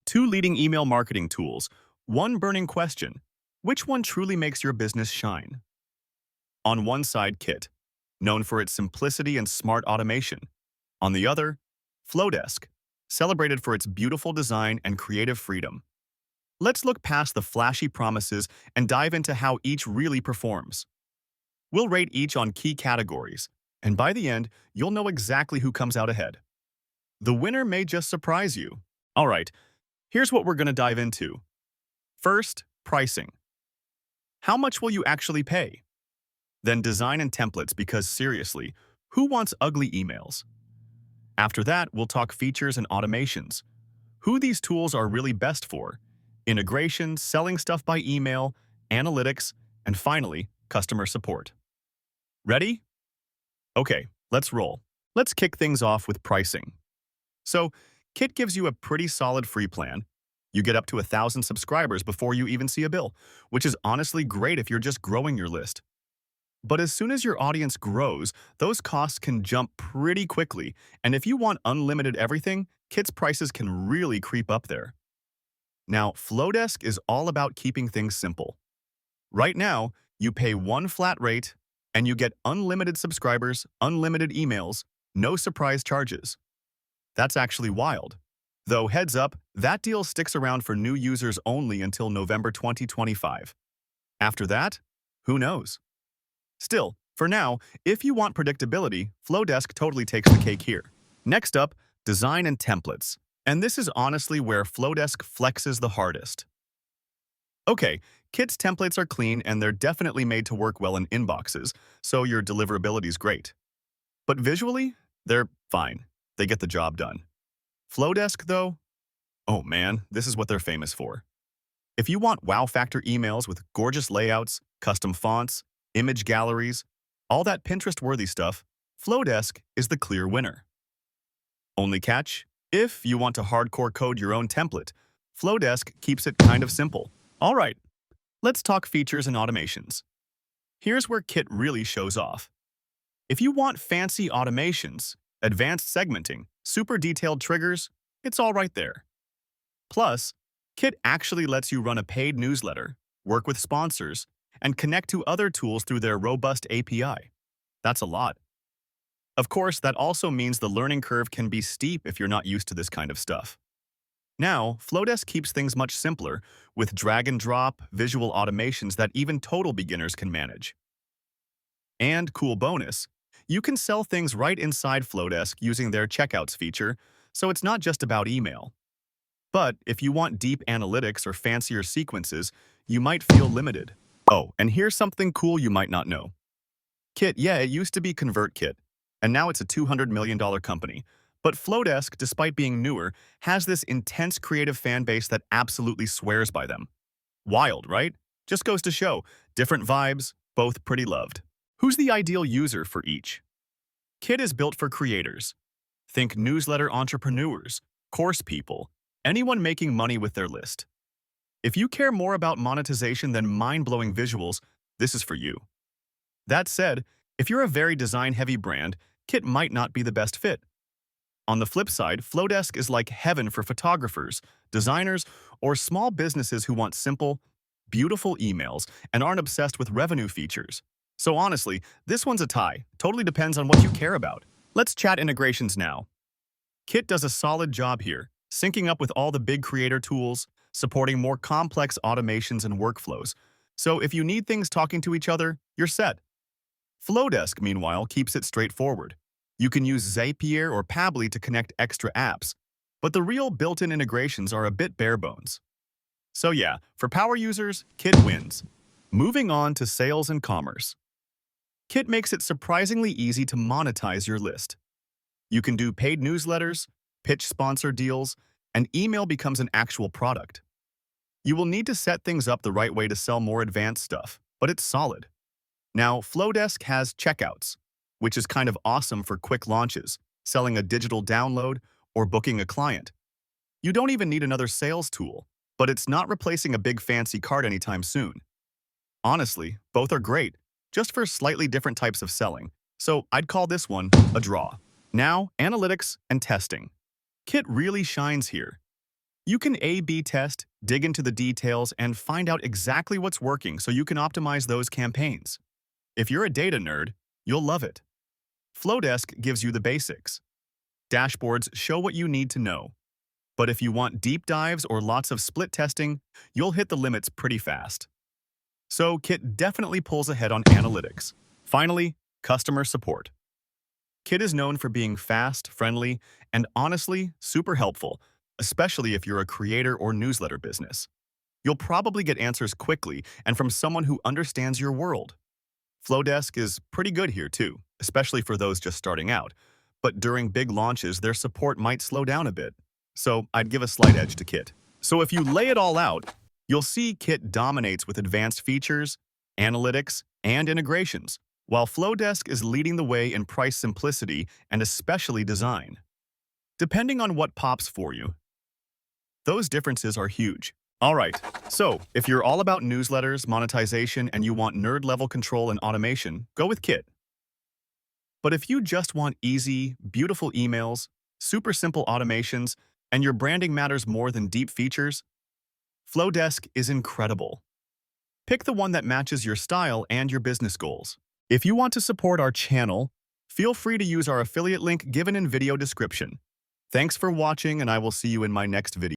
Two leading email marketing tools. One burning question. Which one truly makes your business shine? On one side, Kit, known for its simplicity and smart automation. On the other, Flodesk, celebrated for its beautiful design and creative freedom. Let's look past the flashy promises and dive into how each really performs. We'll rate each on key categories, and by the end, you'll know exactly who comes out ahead. The winner may just surprise you. All right, here's what we're going to dive into. First, pricing. How much will you actually pay? Then design and templates because seriously, who wants ugly emails? After that, we'll talk features and automations. Who these tools are really best for. Integration, selling stuff by email, analytics, and finally, customer support. Ready? Okay, let's roll. Let's kick things off with pricing. So, Kit gives you a pretty solid free plan. You get up to 1,000 subscribers before you even see a bill, which is honestly great if you're just growing your list. But as soon as your audience grows, those costs can jump pretty quickly, and if you want unlimited everything, Kit's prices can really creep up there. Now, Flodesk is all about keeping things simple. Right now, you pay one flat rate, and you get unlimited subscribers, unlimited emails, no surprise charges. That's actually wild. Though heads up, that deal sticks around for new users only until November 2025. After that, who knows? Still, for now, if you want predictability, Flodesk totally takes the cake here. Next up, design and templates. And this is honestly where Flodesk flexes the hardest. Okay, Kit's templates are clean and they're definitely made to work well in inboxes, so your deliverability's great. But visually, they're fine. They get the job done. Flodesk, though? Oh man, this is what they're famous for. If you want wow factor emails with gorgeous layouts, custom fonts, image galleries, all that Pinterest-worthy stuff, Flodesk is the clear winner. Only catch? If you want to hardcore code your own template, Flodesk keeps it kind of simple. All right, let's talk features and automations. Here's where Kit really shows off. If you want fancy automations, advanced segmenting, super detailed triggers, it's all right there. Plus, Kit actually lets you run a paid newsletter, work with sponsors, and connect to other tools through their robust API. That's a lot. Of course, that also means the learning curve can be steep if you're not used to this kind of stuff. Now, Flodesk keeps things much simpler with drag-and-drop visual automations that even total beginners can manage. And cool bonus, you can sell things right inside Flodesk using their checkouts feature, so it's not just about email. But if you want deep analytics or fancier sequences, you might feel limited. Oh, and here's something cool you might not know. Kit, yeah, it used to be ConvertKit, and now it's a $200 million company. But Flodesk, despite being newer, has this intense creative fan base that absolutely swears by them. Wild, right? Just goes to show, different vibes, both pretty loved. Who's the ideal user for each? Kit is built for creators. Think newsletter entrepreneurs, course people, anyone making money with their list. If you care more about monetization than mind-blowing visuals, this is for you. That said, if you're a very design-heavy brand, Kit might not be the best fit. On the flip side, Flodesk is like heaven for photographers, designers, or small businesses who want simple, beautiful emails and aren't obsessed with revenue features. So honestly, this one's a tie. Totally depends on what you care about. Let's chat integrations now. Kit does a solid job here, syncing up with all the big creator tools, supporting more complex automations and workflows. So if you need things talking to each other, you're set. Flodesk, meanwhile, keeps it straightforward. You can use Zapier or Pabbly to connect extra apps, but the real built-in integrations are a bit bare bones. So yeah, for power users, Kit wins. Moving on to sales and commerce. Kit makes it surprisingly easy to monetize your list. You can do paid newsletters, pitch sponsor deals, and email becomes an actual product. You will need to set things up the right way to sell more advanced stuff, but it's solid. Now, Flodesk has checkouts, which is kind of awesome for quick launches, selling a digital download, or booking a client. You don't even need another sales tool, but it's not replacing a big fancy cart anytime soon. Honestly, both are great, just for slightly different types of selling, so I'd call this one a draw. Now, analytics and testing. Kit really shines here. You can A/B test, dig into the details, and find out exactly what's working so you can optimize those campaigns. If you're a data nerd, you'll love it. Flodesk gives you the basics. Dashboards show what you need to know. But if you want deep dives or lots of split testing, you'll hit the limits pretty fast. So Kit definitely pulls ahead on analytics. Finally, customer support. Kit is known for being fast, friendly, and honestly, super helpful, especially if you're a creator or newsletter business. You'll probably get answers quickly and from someone who understands your world. Flodesk is pretty good here too, especially for those just starting out. But during big launches, their support might slow down a bit. So I'd give a slight edge to Kit. So if you lay it all out, you'll see Kit dominates with advanced features, analytics, and integrations, while Flodesk is leading the way in price simplicity and especially design. Depending on what pops for you, those differences are huge. Alright, so if you're all about newsletters, monetization, and you want nerd-level control and automation, go with Kit. But if you just want easy, beautiful emails, super simple automations, and your branding matters more than deep features, Flodesk is incredible. Pick the one that matches your style and your business goals. If you want to support our channel, feel free to use our affiliate link given in video description. Thanks for watching, and I will see you in my next video.